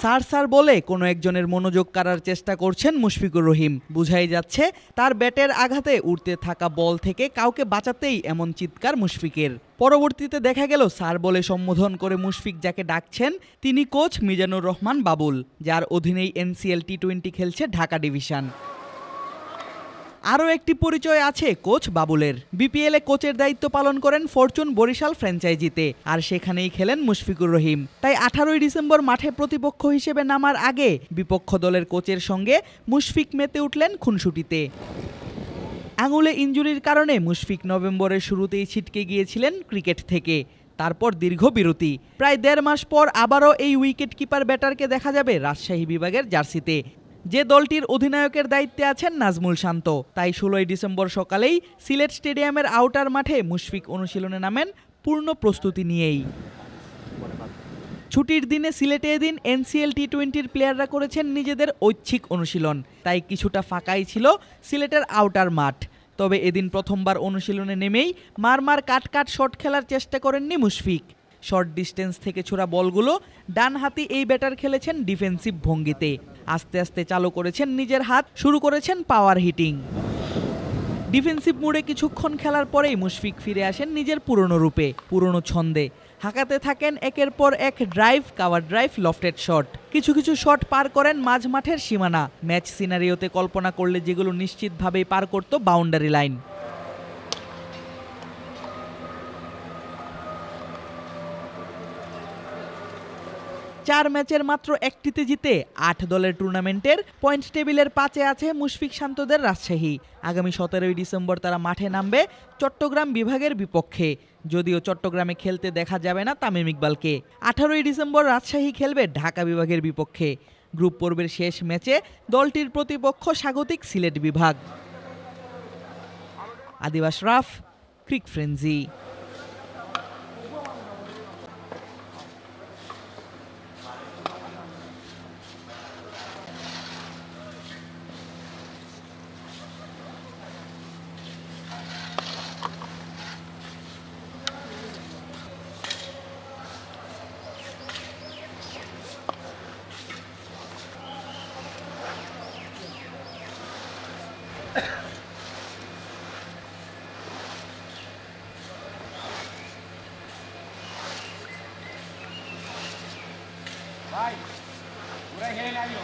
Sir sir বলে কোনো একজনের মনোযোগ কাড়ার চেষ্টা করছেন মুশফিকুর রহিম। বুঝাই যাচ্ছে তার ব্যাটের আঘাতে উড়তে থাকা বল থেকে কাউকে বাঁচাতেই এমন চিৎকার মুশফিকের। পরবর্তীতে দেখা গেল স্যার বলে সম্বোধন করে মুশফিক যাকে ডাকছেন তিনি কোচ মিজানুর রহমান বাবুল, যার অধীনেই NCL T20 খেলছে ঢাকা ডিভিশন। আরও একটি পরিচয় আছে কোচ বাবুলের। বিপিএলে কোচের দায়িত্ব পালন করেন ফরচুন বরিশাল ফ্র্যাঞ্চাইজিতে, আর সেখানেই খেলেন মুশফিকুর রহিম। তাই 18ই ডিসেম্বর মাঠে প্রতিপক্ষ হিসেবে নামার আগে বিপক্ষ দলের কোচের সঙ্গে মুশফিক মেতে উঠলেন খুনসুটিতে। আঙুলে ইনজুরির কারণে মুশফিক নভেম্বরের শুরুতেই ছিটকে গিয়েছিলেন ক্রিকেট থেকে। তারপর দীর্ঘ বিরতি, প্রায় 1.5 মাস পর আবারও এই উইকেট কিপার ব্যাটারকে দেখা যাবে রাজশাহী বিভাগের জার্সিতে, যে দলটির অধিনায়কের দায়িত্বে আছেন নাজমুল শান্ত। তাই 16ই ডিসেম্বর সকালেই সিলেট স্টেডিয়ামের আউটার মাঠে মুশফিক অনুশীলনে নামেন পূর্ণ প্রস্তুতি নিয়েই। ছুটির দিনে সিলেটে এদিন NCL T20 প্লেয়াররা করেছেন নিজেদের ঐচ্ছিক অনুশীলন, তাই কিছুটা ফাঁকাই ছিল সিলেটের আউটার মাঠ। তবে এদিন প্রথমবার অনুশীলনে নেমেই মারমার কাট শট খেলার চেষ্টা করেননি মুশফিক। শর্ট ডিস্টেন্স থেকে ছোড়া বলগুলো ডানহাতি এই ব্যাটার খেলেছেন ডিফেন্সিভ ভঙ্গিতে। আস্তে আস্তে চালু করেছেন নিজের হাত, শুরু করেছেন পাওয়ার হিটিং। ডিফেন্সিভ মোডে কিছুক্ষণ খেলার পরেই মুশফিক ফিরে আসেন নিজের পুরনো রূপে, পুরনো ছন্দে। হাঁকাতে থাকেন একের পর এক drive, cover drive, lofted shot. কিছু শট পার করেন মাঝ মাঠের সীমানা। ম্যাচ সিনারিওতে কল্পনা করলে যেগুলো নিশ্চিতভাবেই পার করত বাউন্ডারি লাইন। চার ম্যাচের মাত্র একটিতে জিতে 8 দলের টুর্নামেন্টের পয়েন্ট টেবিলের 5-এ আছে মুশফিক শান্তদের রাজশাহী। আগামী 17ই ডিসেম্বর তারা মাঠে নামবে চট্টগ্রাম বিভাগের বিপক্ষে। যদিও চট্টগ্রামে খেলতে দেখা যাবে না তামিম ইকবালকে। 18ই ডিসেম্বর রাজশাহী খেলবে ঢাকা বিভাগের বিপক্ষে। গ্রুপ পর্বের শেষ ম্যাচে দলটির প্রতিপক্ষ স্বাগতিক সিলেট বিভাগ। আদিব আশরাফ, ক্রিক ফ্রেঞ্জি। Vai, por aí, Renato.